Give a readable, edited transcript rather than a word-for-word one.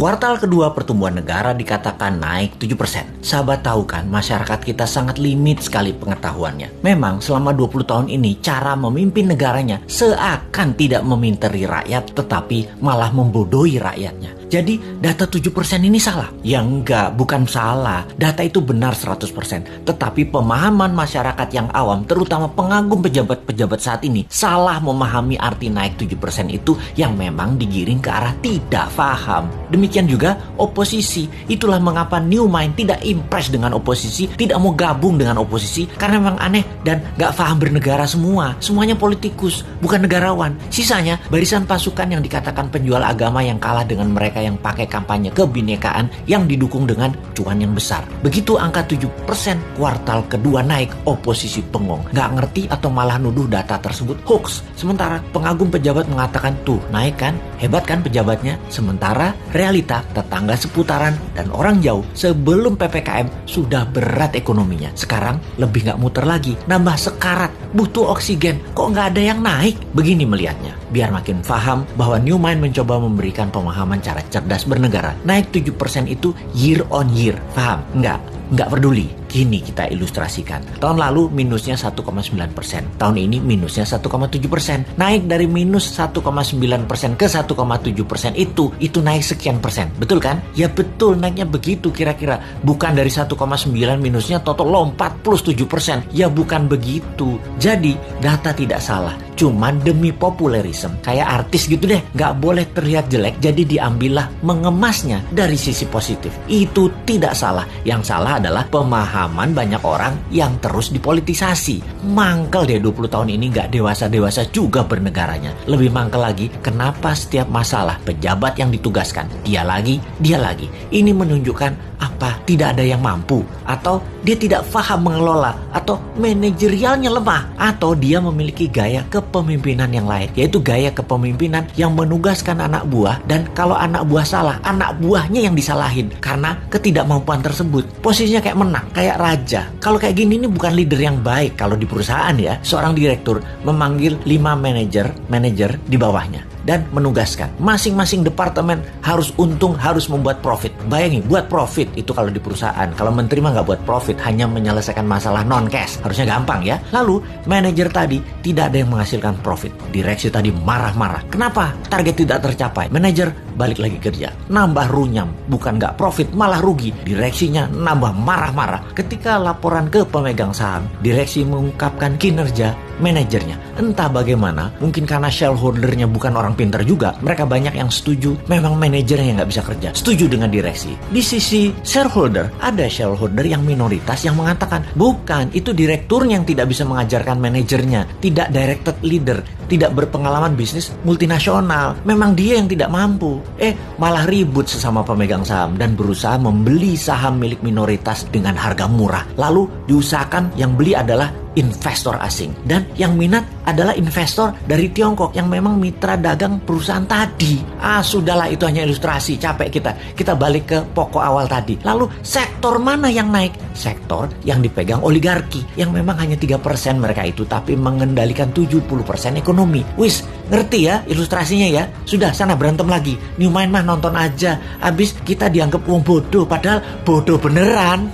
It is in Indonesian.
Kuartal kedua pertumbuhan negara dikatakan naik 7%. Sahabat tahu kan, masyarakat kita sangat limit sekali pengetahuannya. Memang selama 20 tahun ini cara memimpin negaranya seakan tidak meminteri rakyat tetapi malah membodohi rakyatnya. Jadi data 7% ini salah? Ya enggak, bukan salah. Data itu benar 100%. Tetapi pemahaman masyarakat yang awam, terutama pengagum pejabat-pejabat saat ini, salah memahami arti naik 7% itu yang memang digiring ke arah tidak paham. Demikian juga oposisi. Itulah mengapa New Mind tidak impress dengan oposisi, tidak mau gabung dengan oposisi, karena memang aneh dan gak paham bernegara semua. Semuanya politikus, bukan negarawan. Sisanya barisan pasukan yang dikatakan penjual agama yang kalah dengan mereka yang pakai kampanye kebinekaan yang didukung dengan cuan yang besar. Begitu angka 7% kuartal kedua naik, oposisi bengong. Gak ngerti atau malah nuduh data tersebut hoax. Sementara pengagum pejabat mengatakan tuh naik kan, hebat kan pejabatnya. Sementara realita tetangga seputaran dan orang jauh sebelum PPKM sudah berat ekonominya. Sekarang lebih gak muter lagi, nambah sekarat, butuh oksigen. Kok gak ada yang naik? Begini melihatnya. Biar makin paham bahwa New Mind mencoba memberikan pemahaman cara cerdas bernegara. Naik 7% itu year on year. Paham? Enggak peduli. Gini kita ilustrasikan. Tahun lalu minusnya 1,9%. Tahun ini minusnya 1,7%. Naik dari minus 1,9% ke 1,7% itu naik sekian persen. Betul kan? Ya betul, naiknya begitu kira-kira. Bukan dari 1,9 minusnya total lompat plus 7%. Ya bukan begitu. Jadi data tidak salah. Cuman demi populerisme. Kayak artis gitu deh. Nggak boleh terlihat jelek. Jadi diambillah mengemasnya dari sisi positif. Itu tidak salah. Yang salah adalah pemahaman banyak orang yang terus dipolitisasi. Mangkel deh 20 tahun ini gak dewasa-dewasa juga bernegaranya. Lebih mangkel lagi, kenapa setiap masalah pejabat yang ditugaskan dia lagi. Ini menunjukkan apa? Tidak ada yang mampu, atau dia tidak paham mengelola, atau manajerialnya lemah, atau dia memiliki gaya kepemimpinan yang lain, yaitu gaya kepemimpinan yang menugaskan anak buah, dan kalau anak buah salah, anak buahnya yang disalahin karena ketidakmampuan tersebut. Posisinya kayak menang, kayak raja. Kalau kayak gini ini bukan leader yang baik. Kalau di perusahaan ya, seorang direktur memanggil 5 manajer di bawahnya dan menugaskan masing-masing departemen harus untung, harus membuat profit. Bayangin, buat profit itu kalau di perusahaan. Kalau menteri mah nggak buat profit, hanya menyelesaikan masalah non cash. Harusnya gampang ya. Lalu manajer tadi tidak ada yang menghasilkan profit. Direksi tadi marah-marah. Kenapa? Target tidak tercapai. Manajer balik lagi kerja, nambah runyam, bukan nggak profit malah rugi. Direksinya nambah marah-marah. Ketika laporan ke pemegang saham, direksi mengungkapkan kinerja manajernya. Entah bagaimana, mungkin karena shareholdernya bukan orang pintar juga, mereka banyak yang setuju memang manajernya yang nggak bisa kerja, setuju dengan direksi. Di sisi shareholder, ada shareholder yang minoritas yang mengatakan bukan, itu direkturnya yang tidak bisa mengajarkan manajernya, tidak directed leader, tidak berpengalaman bisnis multinasional, memang dia yang tidak mampu. Malah ribut sesama pemegang saham dan berusaha membeli saham milik minoritas dengan harga murah. Lalu diusahakan yang beli adalah investor asing, dan yang minat adalah investor dari Tiongkok yang memang mitra dagang perusahaan tadi. Sudahlah, itu hanya ilustrasi, capek kita balik ke pokok awal tadi. Lalu sektor mana yang naik? Sektor yang dipegang oligarki, yang memang hanya 3% mereka itu, tapi mengendalikan 70% ekonomi. Wis, ngerti ya ilustrasinya ya? Sudah, sana berantem lagi. New Mind mah nonton aja, abis kita dianggap wong bodoh, padahal bodoh beneran.